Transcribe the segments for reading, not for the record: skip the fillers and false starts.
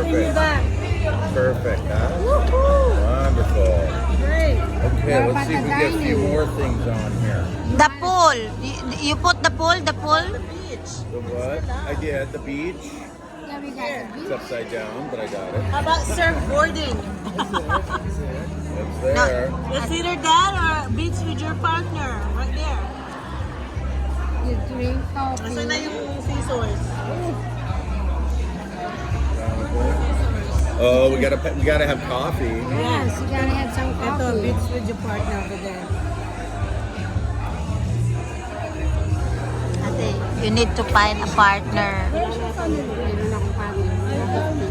in the back. Perfect, huh? Woohoo! Wonderful. Great. Okay, let's see if we get a few more things on here. The pool. You put the pool, the pool? The beach. The what? I did, the beach. Yeah, we got the It's upside down, but I got it. How about surfboarding? It's there. It's either that or beach with your partner. Right there. You drink coffee. Nasaan na yung scissors? Oh, we gotta have coffee. Yes, you gotta have some Ito, coffee. beach with your partner over there. Ate, you need to find a partner. Where's your family? Meron akong partner.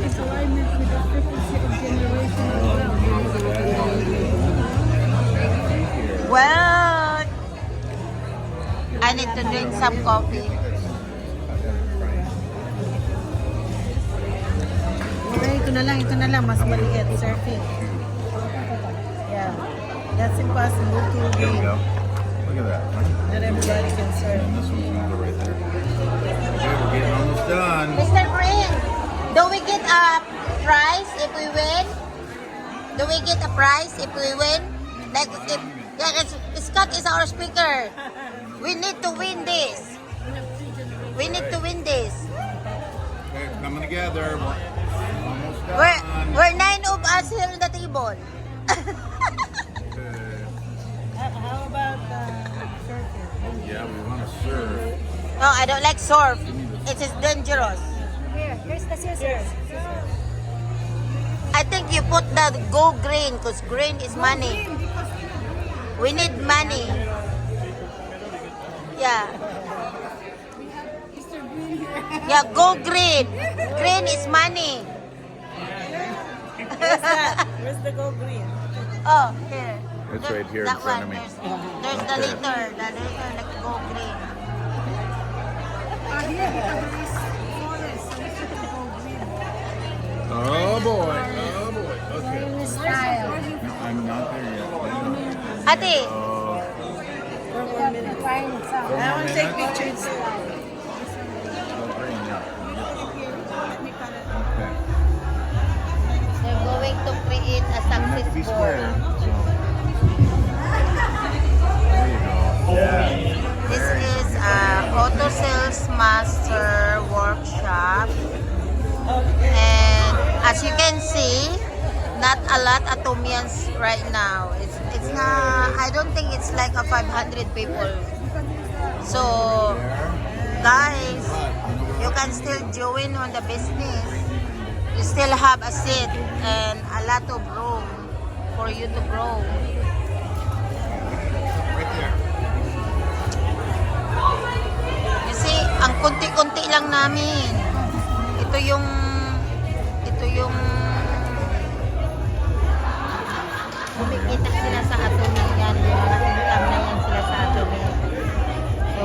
It's alignment with the frequency of generation as well. Well, I need to drink some coffee. Okay, ito na lang, mas maliit, surfing. Yeah, that's impossible to There we do. go. Look at that. Not everybody can surf. And this one's gonna go right there. Okay, we're getting almost done. Mr. Green, do we get a prize if we win? Do we get a prize if we win? Like if yeah, Scott is our speaker. We need to win this. We need to win this. Okay, it's coming together. We're almost done. We're 9 of us here on the table. Okay. How about surfing? Yeah, we want to serve. No, I don't like surf. It is dangerous. Here's the scissors. I think you put the go green because green is money. We need money. Yeah. Yeah, go green. Green is money. Where's the go green? Oh, here. It's right here in That front one. of me. There's the Okay. liter. The liter like go green. Oh boy. Oh boy. Okay. No, I'm not there yet. Ate, Oh, 4 more minutes. I want to take pictures. green, yeah. Okay. they're going to create a Doesn't have to success be board. square. So. There you go. Yeah. This is Auto Sales Master Workshop. And as you can see, not a lot Atomians right now. It's not, I don't think it's like a 500 people. So, guys, you can still join on the business. You still have a seat and a lot of room for you to grow. Right there. You see, ang kunti-kunti lang namin. Ito yung kumikita sila sa Atomy yan. Yung mga income na yan sila sa Atomy. So,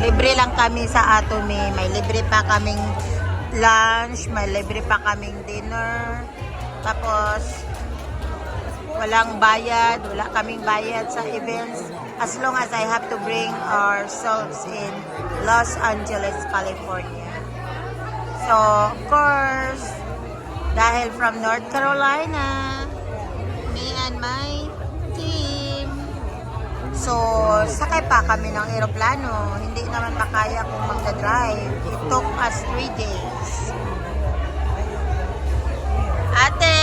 libre lang kami sa Atomy. May libre pa kaming lunch, may libre pa kaming dinner. Tapos, walang bayad, wala kaming bayad sa events as long as I have to bring ourselves in Los Angeles, California. So, of course, dahil from North Carolina, me and my team, so, sakay pa kami ng eroplano. Hindi naman makaya kung magdadrive. It took us 3 days. Ate,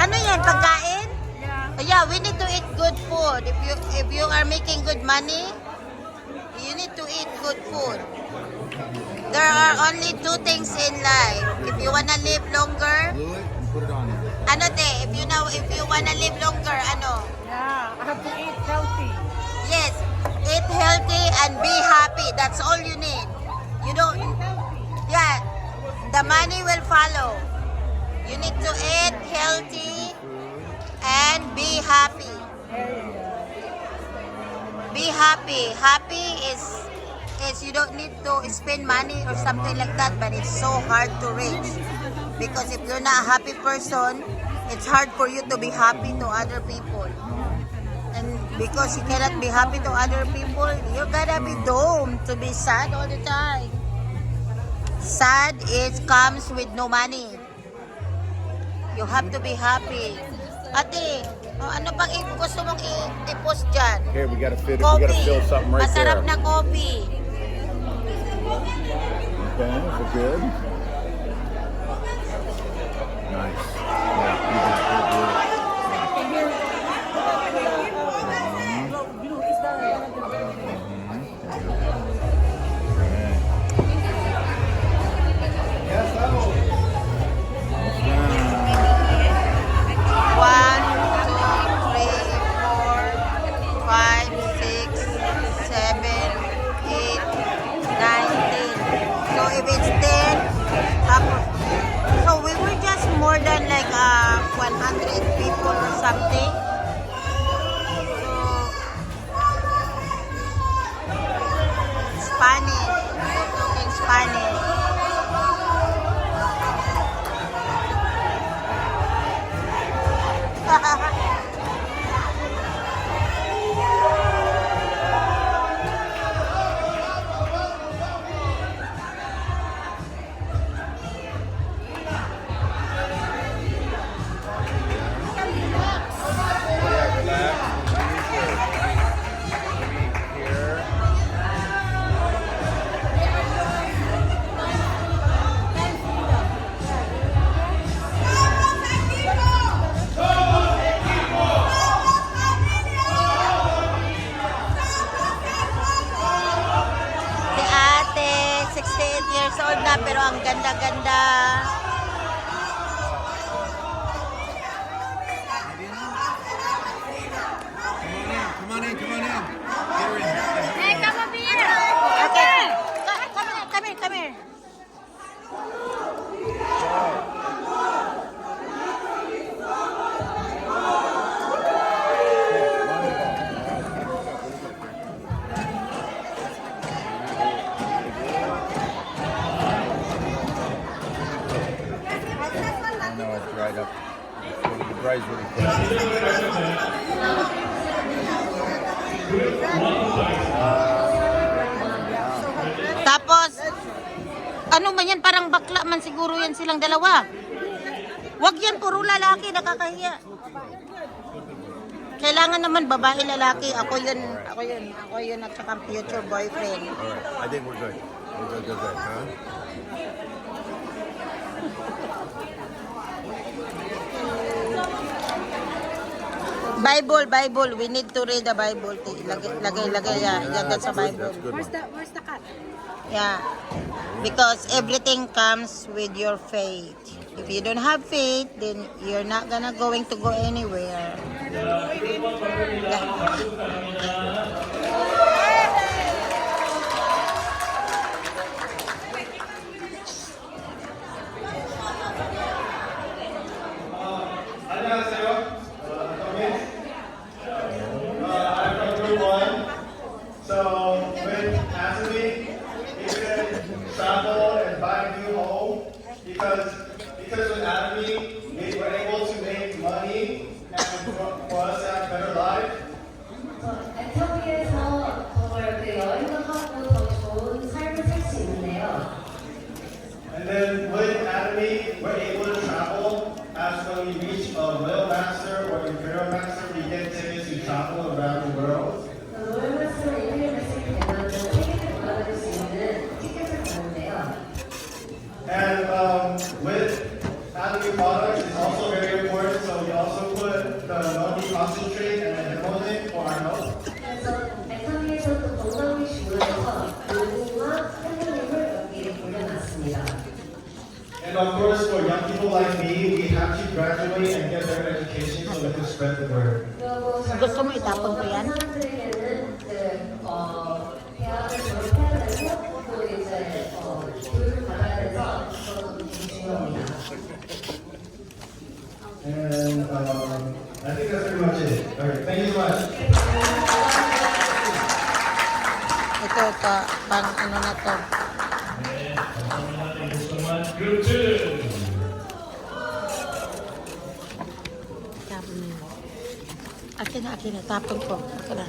ano yan, pagkain? Yeah, we need to eat good food. If you are making good money, you need to eat good food. There are only 2 things in life. If you wanna live longer, Glue it and put it on there. ano if you wanna live longer, ano? Yeah, I have to eat healthy. Yes, eat healthy and be happy. That's all you need. You don't, yeah, the money will follow. You need to eat healthy and be happy. Be happy. Happy is you don't need to spend money or something like that, but it's so hard to reach. Because if you're not a happy person, it's hard for you to be happy to other people. And because you cannot be happy to other people, you gotta be doomed to be sad all the time. Sad, it comes with no money. You have to be happy. Ate, ano bang gusto mong i-post dyan? Here, we gotta fill Coffee. something right Masarap there. na coffee. Okay, is it good? Nice. Yeah, you got it. Good. One, two, three, four, five, six, seven, 8, 9, 10. So if it's 10, so we were just more than like 100 people or something. So Spanish, we're talking Spanish. Yeah, relax. Here. Si ate, 68 years old na pero ang ganda-ganda. Come on in. Get her in. Okay. Come here, come here. I know it's dried up. It dries really quick. Tapos, ano man yan, parang bakla man siguro yan silang dalawa. Wag yan, puro lalaki, nakakahiya. Kailangan naman babae, lalaki. Ako yun at saka future boyfriend. Alright, I think we're good. We're good, huh? Bible. We need to read the Bible. Lagay. Yeah, that's a Bible. That's good. Where's the cut? Yeah. Because everything comes with your faith. If you don't have faith, then you're not going to go anywhere. So with Anthony, he can travel and buy a new home because with Anthony, we were able to make money and for us to have a better life. 애터미에서 정말 그 여행도 하고 더 좋은 삶을 살 수 있는데요. And then with Anthony, we're able to travel as when we reach a Royal Master or Imperial Master, we get tickets to travel around the world. 로열마스와 이페리마스를 대상으로 세계를 돌아다닐 수 있는 티켓을 받는데요. And with Anthony products, it's also very important. So we also put the non concentrate and the hemolytic for our health. 그래서 애터미에서 또 건강을 주문해서 노니와 해모님을 여기에 올려놨습니다. And of course, for young people like me, we have to graduate and get better education so we can spread the word. 그리고 Gusto mo itapon ko yan? 사람들에게는 대학을 졸업해야 되고 또 이제 교육을 받아야 돼서 그것도 되게 중요합니다. And I think that's pretty much it. All right, thank you so much. Ito, pang ano na to. Thank you so much. Group 2. Tapon mo. Akin na, tapon ko. Ako na.